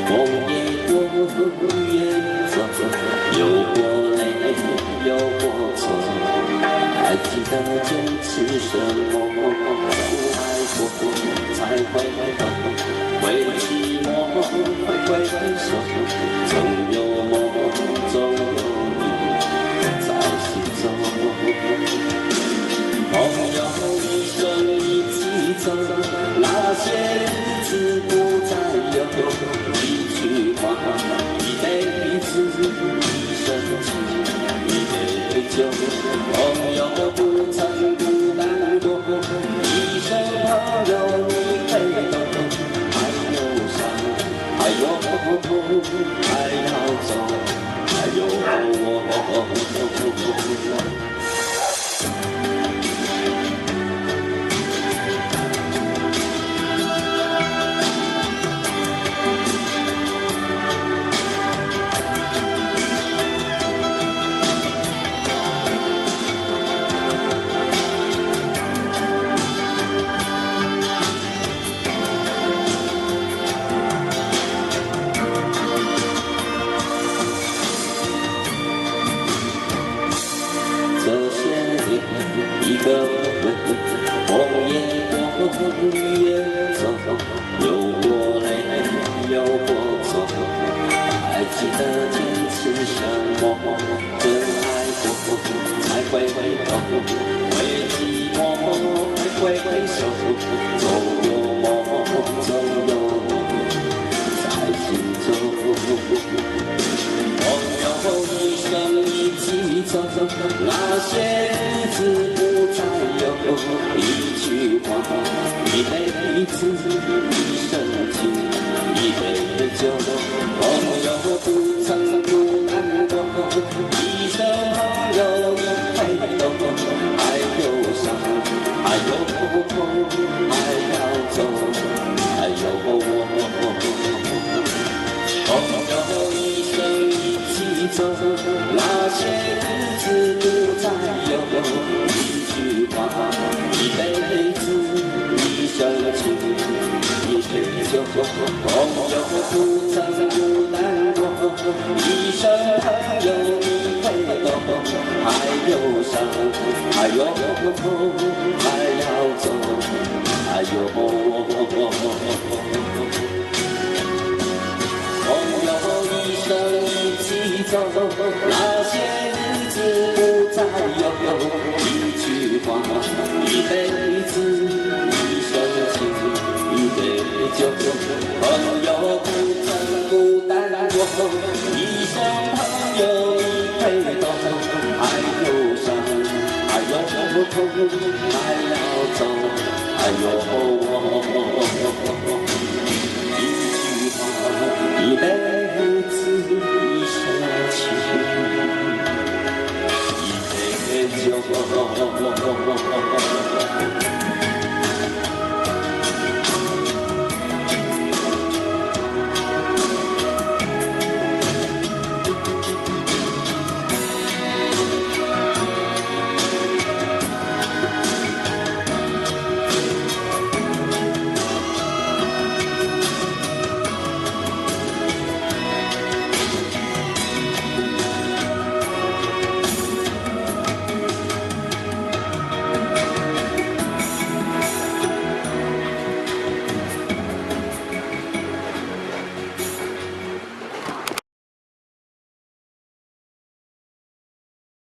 梦也过，雨也走，有过泪，有过错。还记得坚持什么？爱过才会懂，为了寂寞挥手，总有梦，总有你在心中。朋友一生一起走，那些日子不再有。一句话，一辈子，一生情，一杯酒。朋友不曾孤单过，一生朋友你陪懂。还有伤，还有痛，还要走，还有我。一个人，梦也过，雨也走，有过泪，有过错。还记得坚持什么？真爱过才会懂，为寂寞还挥手，总有梦，总有你在心中。朋友一生一起走，那些日子不再有。一句话，一辈子，一生情，一杯酒。朋友不曾孤单过，一生朋友你陪懂。还有伤，还有痛，还要走，还有我。朋友一生一起走，那些日子不再有。一句话，一辈子，一生情，一杯酒。朋友不曾孤单过，一生朋友你陪懂。还有伤，还有痛，还要走，还有我。一生一起走，那些日子不再有。一句话，一辈子，一生情，一杯酒。朋友不曾孤单过，一生朋友你陪懂。还有伤，还有痛，还要走，还有我。